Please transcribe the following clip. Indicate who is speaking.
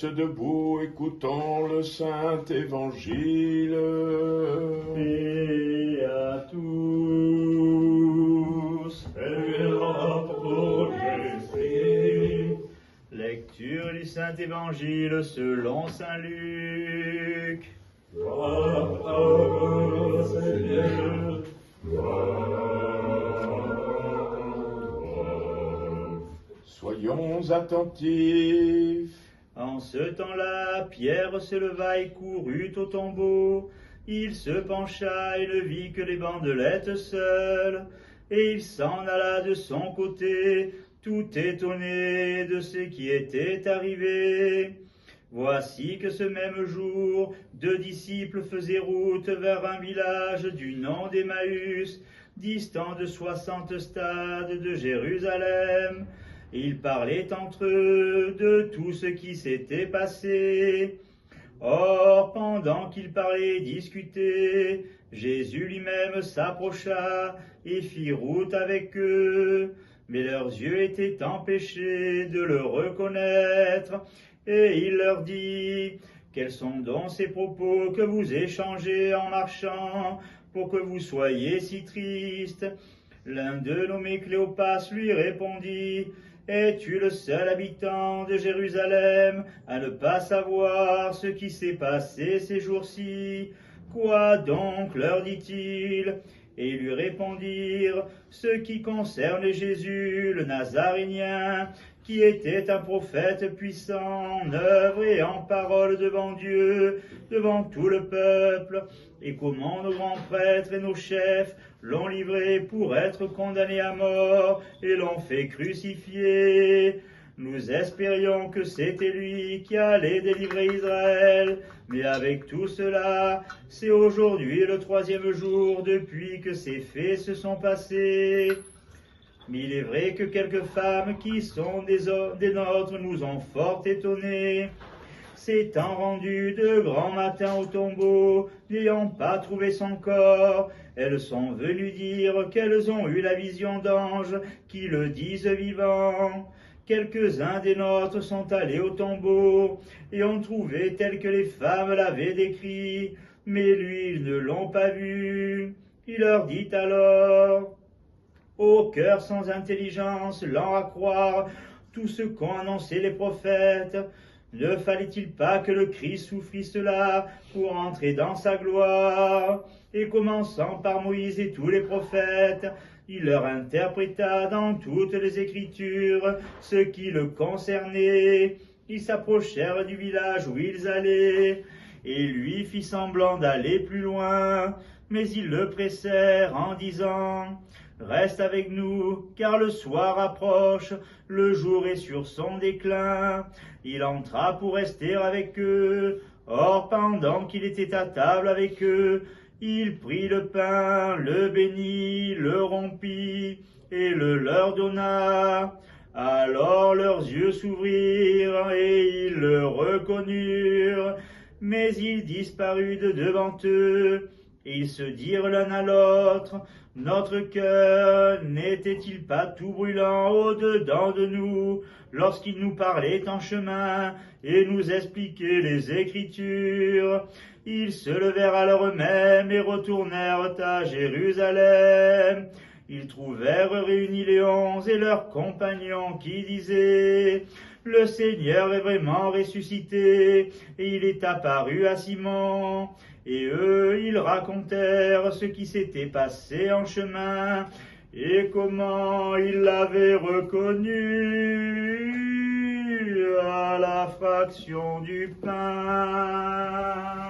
Speaker 1: reste debout, écoutons le Saint Évangile.
Speaker 2: Paix à tous. Pour Jésus. Lecture du Saint Évangile selon Saint Luc.
Speaker 3: Gloire à vous, Seigneur.
Speaker 1: Soyons attentifs.
Speaker 2: En ce temps-là, Pierre se leva et courut au tombeau. Il se pencha et ne vit que les bandelettes seules. Et il s'en alla de son côté, tout étonné de ce qui était arrivé. Voici que ce même jour, 2 disciples faisaient route vers un village du nom d'Emmaüs, distant de 60 stades de Jérusalem. Ils parlaient entre eux de tout ce qui s'était passé. Or, pendant qu'ils parlaient et discutaient, Jésus lui-même s'approcha et fit route avec eux. Mais leurs yeux étaient empêchés de le reconnaître. Et il leur dit, « Quels sont donc ces propos que vous échangez en marchant pour que vous soyez si tristes ?» L'un d'eux, nommé Cléopas, lui répondit, « Es-tu le seul habitant de Jérusalem à ne pas savoir ce qui s'est passé ces jours-ci? Quoi donc, leur dit-il? » Et ils lui répondirent, « Ce qui concerne Jésus, le Nazarénien, qui était un prophète puissant en œuvre et en parole devant Dieu, devant tout le peuple, et comment nos grands prêtres et nos chefs l'ont livré pour être condamné à mort et l'ont fait crucifier. Nous espérions que c'était lui qui allait délivrer Israël, mais avec tout cela, c'est aujourd'hui le 3e jour depuis que ces faits se sont passés. Mais il est vrai que quelques femmes qui sont des nôtres nous ont fort étonnés. S'étant rendues de grand matin au tombeau, n'ayant pas trouvé son corps, elles sont venues dire qu'elles ont eu la vision d'anges qui le disent vivant. Quelques-uns des nôtres sont allés au tombeau et ont trouvé tel que les femmes l'avaient décrit, mais lui, ils ne l'ont pas vu. Il leur dit alors, « Ô cœur sans intelligence, lent à croire tout ce qu'ont annoncé les prophètes, ne fallait-il pas que le Christ souffrit cela pour entrer dans sa gloire? Et commençant par Moïse et tous les prophètes, il leur interpréta dans toutes les Écritures ce qui le concernait. Ils s'approchèrent du village où ils allaient, et lui fit semblant d'aller plus loin, mais ils le pressèrent en disant, « Reste avec nous, car le soir approche, le jour est sur son déclin. » Il entra pour rester avec eux. Or, pendant qu'il était à table avec eux, il prit le pain, le bénit, le rompit, et le leur donna. Alors leurs yeux s'ouvrirent, et ils le reconnurent, mais il disparut de devant eux. Et ils se dirent l'un à l'autre, « Notre cœur n'était-il pas tout brûlant au-dedans de nous, lorsqu'il nous parlait en chemin et nous expliquait les Écritures ?» Ils se levèrent alors eux-mêmes et retournèrent à Jérusalem. Ils trouvèrent réunis les 11 et leurs compagnons qui disaient, « Le Seigneur est vraiment ressuscité, et il est apparu à Simon. » Et eux, ils racontèrent ce qui s'était passé en chemin, et comment ils l'avaient reconnu à la fraction du pain.